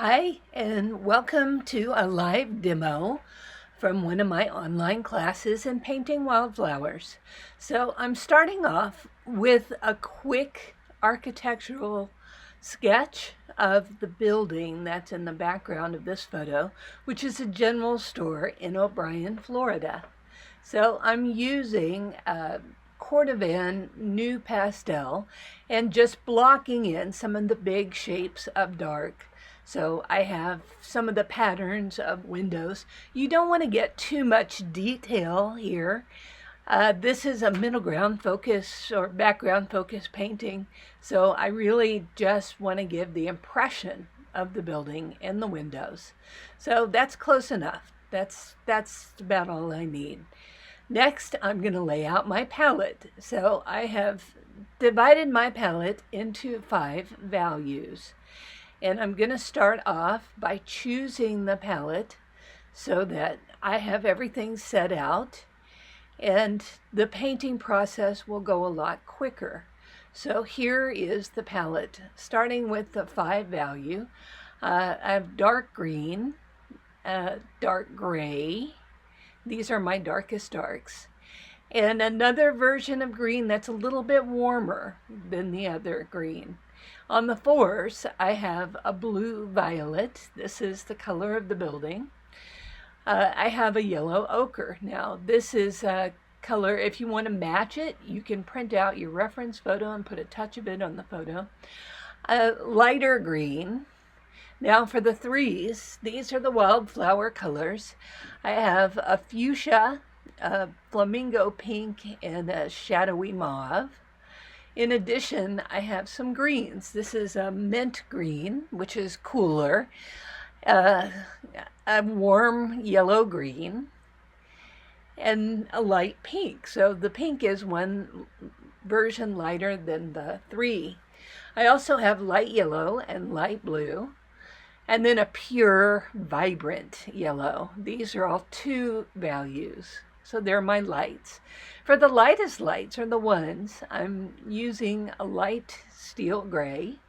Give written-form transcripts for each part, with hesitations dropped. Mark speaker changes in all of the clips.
Speaker 1: Hi, and welcome to a live demo from one of my online classes in painting wildflowers. So I'm starting off with a quick architectural sketch of the building that's in the background of this photo, which is a general store in O'Brien, Florida. So I'm using Cordovan new pastel and just blocking in some of the big shapes of dark. So I have some of the patterns of windows. You don't want to get too much detail here. This is a middle ground focus or background focus painting. So I really just want to give the impression of the building and the windows. So that's close enough. That's about all I need. Next, I'm going to lay out my palette. So I have divided my palette into 5 values. And I'm going to start off by choosing the palette so that I have everything set out and the painting process will go a lot quicker. So here is the palette, starting with the 5 value. I have dark green, dark gray. These are my darkest darks. And another version of green that's a little bit warmer than the other green. On the 4s, I have a blue violet. This is the color of the building. I have a yellow ochre. Now, this is a color, if you want to match it, you can print out your reference photo and put a touch of it on the photo. Lighter green. Now for the 3s, these are the wildflower colors. I have a fuchsia, a flamingo pink, and a shadowy mauve. In addition, I have some greens. This is a mint green, which is cooler, a warm yellow green, and a light pink. So the pink is one version lighter than the 3. I also have light yellow and light blue, and then a pure, vibrant yellow. These are all 2 values. So they're my lights. For the lightest lights, or the ones, I'm using a light steel gray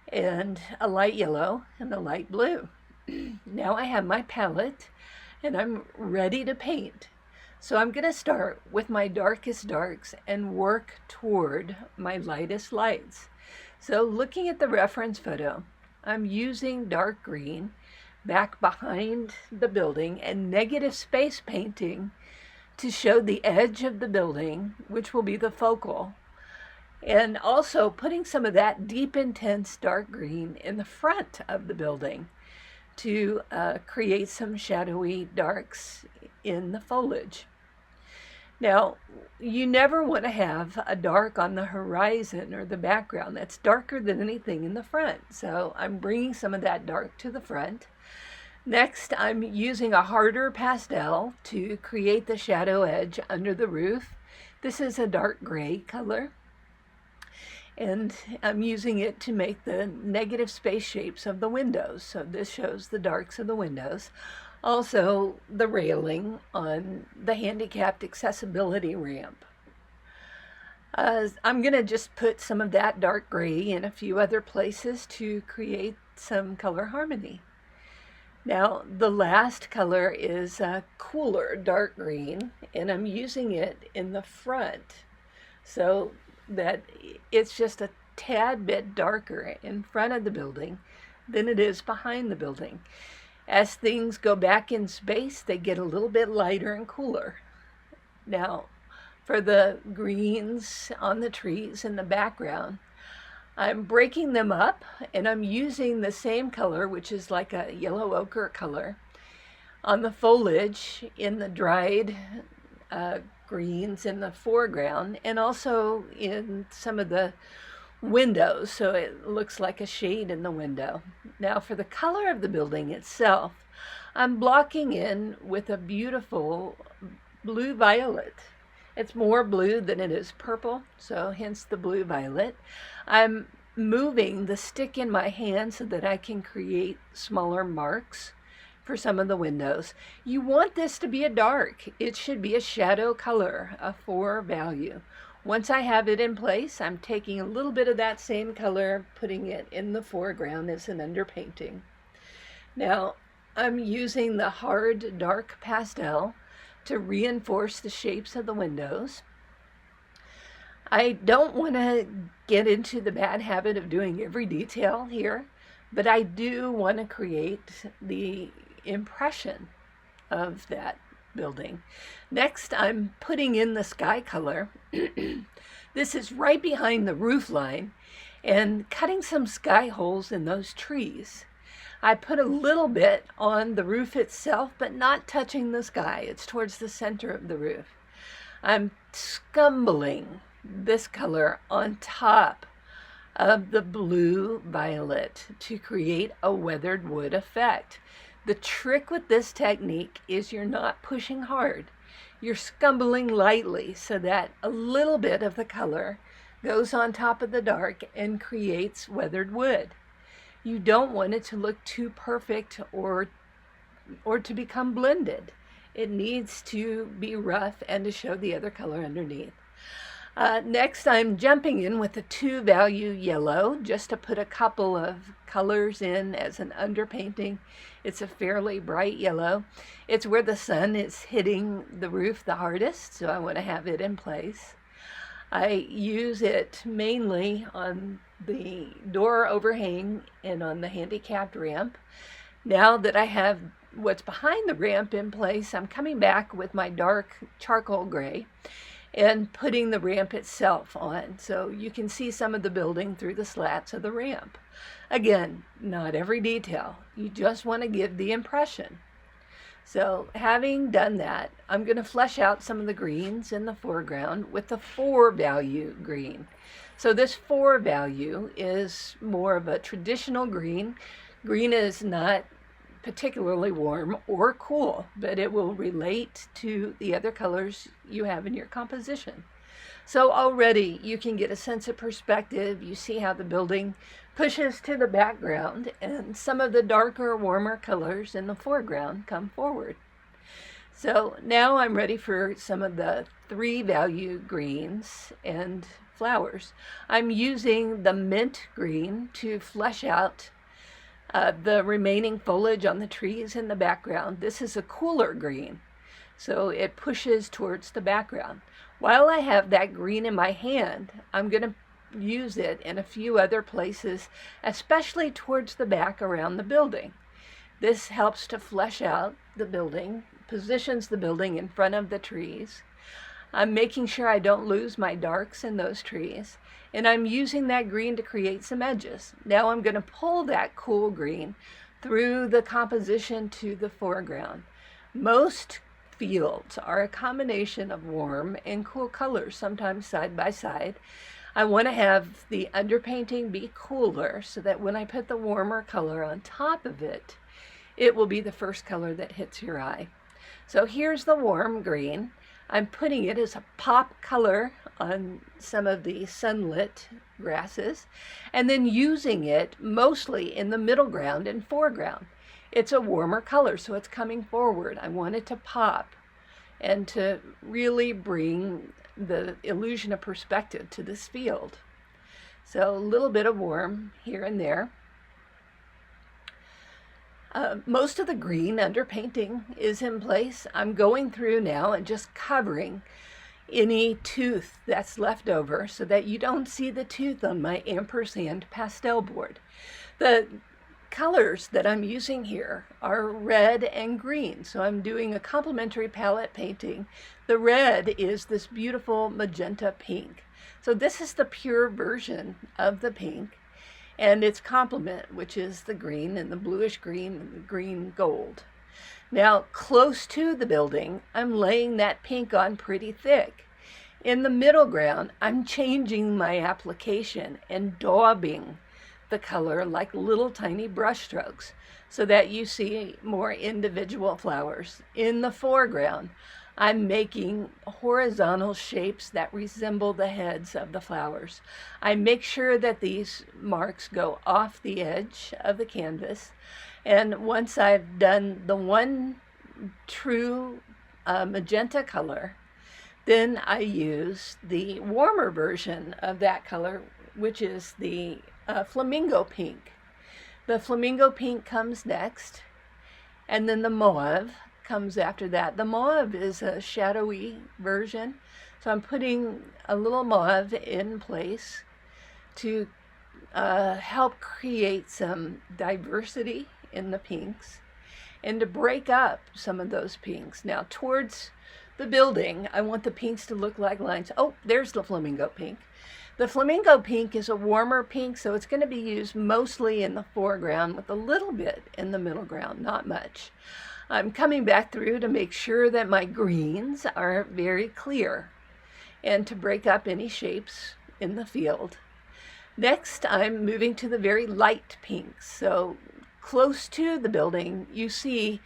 Speaker 1: and a light yellow and a light blue. Now I have my palette and I'm ready to paint. So I'm going to start with my darkest darks and work toward my lightest lights. So looking at the reference photo, I'm using dark green back behind the building and negative space painting to show the edge of the building, which will be the focal, and also putting some of that deep, intense dark green in the front of the building to create some shadowy darks in the foliage. Now, you never want to have a dark on the horizon or the background that's darker than anything in the front. So I'm bringing some of that dark to the front. Next, I'm using a harder pastel to create the shadow edge under the roof. This is a dark gray color. And I'm using it to make the negative space shapes of the windows. So this shows the darks of the windows. Also, the railing on the handicapped accessibility ramp. I'm going to just put some of that dark gray in a few other places to create some color harmony. Now, the last color is a cooler dark green, and I'm using it in the front so that it's just a tad bit darker in front of the building than it is behind the building. As things go back in space, they get a little bit lighter and cooler. Now, for the greens on the trees in the background, I'm breaking them up and I'm using the same color, which is like a yellow ochre color, on the foliage in the dried greens in the foreground and also in some of the windows, so it looks like a shade in the window. Now for the color of the building itself, I'm blocking in with a beautiful blue violet. It's more blue than it is purple, so hence the blue violet. I'm moving the stick in my hand so that I can create smaller marks for some of the windows. You want this to be a dark. It should be a shadow color, a 4 value, Once I have it in place, I'm taking a little bit of that same color, putting it in the foreground as an underpainting. Now, I'm using the hard dark pastel to reinforce the shapes of the windows. I don't want to get into the bad habit of doing every detail here, but I do want to create the impression of that building. Next, I'm putting in the sky color. This is right behind the roof line, and cutting some sky holes in those trees. I put a little bit on the roof itself, but not touching the sky. It's towards the center of the roof. I'm scumbling this color on top of the blue violet to create a weathered wood effect. The trick with this technique is you're not pushing hard. You're scumbling lightly so that a little bit of the color goes on top of the dark and creates weathered wood. You don't want it to look too perfect or to become blended. It needs to be rough and to show the other color underneath. Next, I'm jumping in with a 2-value yellow just to put a couple of colors in as an underpainting. It's a fairly bright yellow. It's where the sun is hitting the roof the hardest, so I want to have it in place. I use it mainly on the door overhang and on the handicapped ramp. Now that I have what's behind the ramp in place, I'm coming back with my dark charcoal gray and putting the ramp itself on so you can see some of the building through the slats of the ramp. Again, not every detail. You just want to give the impression. So having done that, I'm going to flesh out some of the greens in the foreground with the 4-value green. So this 4-value is more of a traditional green. Green is not particularly warm or cool, but it will relate to the other colors you have in your composition. So already you can get a sense of perspective. You see how the building pushes to the background and some of the darker, warmer colors in the foreground come forward. So now I'm ready for some of the 3-value greens and flowers. I'm using the mint green to flesh out the remaining foliage on the trees in the background. This is a cooler green, so it pushes towards the background. While I have that green in my hand, I'm going to use it in a few other places, especially towards the back around the building. This helps to flesh out the building, positions the building in front of the trees. I'm making sure I don't lose my darks in those trees, and I'm using that green to create some edges. Now I'm going to pull that cool green through the composition to the foreground. Most fields are a combination of warm and cool colors, sometimes side by side. I want to have the underpainting be cooler so that when I put the warmer color on top of it, it will be the first color that hits your eye. So here's the warm green. I'm putting it as a pop color on some of the sunlit grasses and then using it mostly in the middle ground and foreground. It's a warmer color, so it's coming forward. I want it to pop and to really bring the illusion of perspective to this field. So a little bit of warm here and there. Most of the green underpainting is in place. I'm going through now and just covering any tooth that's left over so that you don't see the tooth on my ampersand pastel board. The colors that I'm using here are red and green, so I'm doing a complementary palette painting. The red is this beautiful magenta pink. So this is the pure version of the pink, and its complement, which is the green and the bluish green and the green gold. Now, close to the building, I'm laying that pink on pretty thick. In the middle ground, I'm changing my application and daubing the color like little tiny brush strokes so that you see more individual flowers. In the foreground, I'm making horizontal shapes that resemble the heads of the flowers. I make sure that these marks go off the edge of the canvas, and once I've done the one true magenta color, Then I use the warmer version of that color, which is the flamingo pink. The flamingo pink comes next, and then the mauve comes after that. The mauve is a shadowy version, so I'm putting a little mauve in place to help create some diversity in the pinks and to break up some of those pinks. Now, towards the building, I want the pinks to look like lines. Oh, there's the flamingo pink. The flamingo pink is a warmer pink, so it's going to be used mostly in the foreground with a little bit in the middle ground, not much. I'm coming back through to make sure that my greens are very clear and to break up any shapes in the field. Next, I'm moving to the very light pinks. So close to the building, you see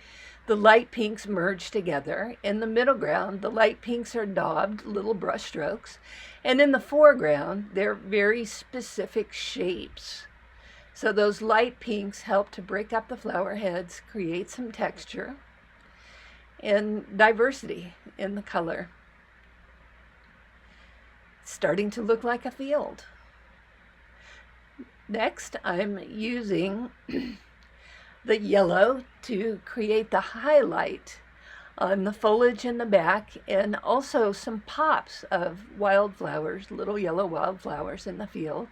Speaker 1: the light pinks merge together. In the middle ground, the light pinks are daubed, little brush strokes. And in the foreground, they're very specific shapes. So those light pinks help to break up the flower heads, create some texture and diversity in the color. It's starting to look like a field. Next, I'm using the yellow to create the highlight on the foliage in the back, and also some pops of wildflowers, little yellow wildflowers in the field.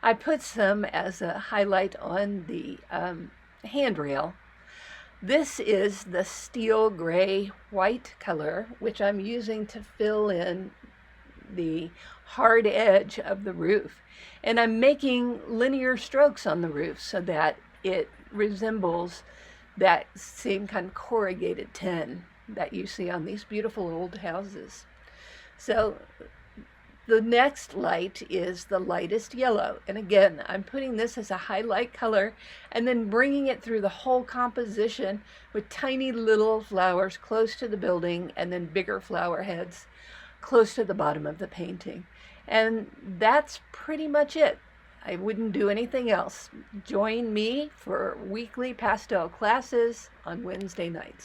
Speaker 1: I put some as a highlight on the handrail. This is the steel gray white color, which I'm using to fill in the hard edge of the roof. And I'm making linear strokes on the roof so that it resembles that same kind of corrugated tin that you see on these beautiful old houses. So the next light is the lightest yellow. And again, I'm putting this as a highlight color and then bringing it through the whole composition with tiny little flowers close to the building and then bigger flower heads close to the bottom of the painting. And that's pretty much it. I wouldn't do anything else. Join me for weekly pastel classes on Wednesday nights.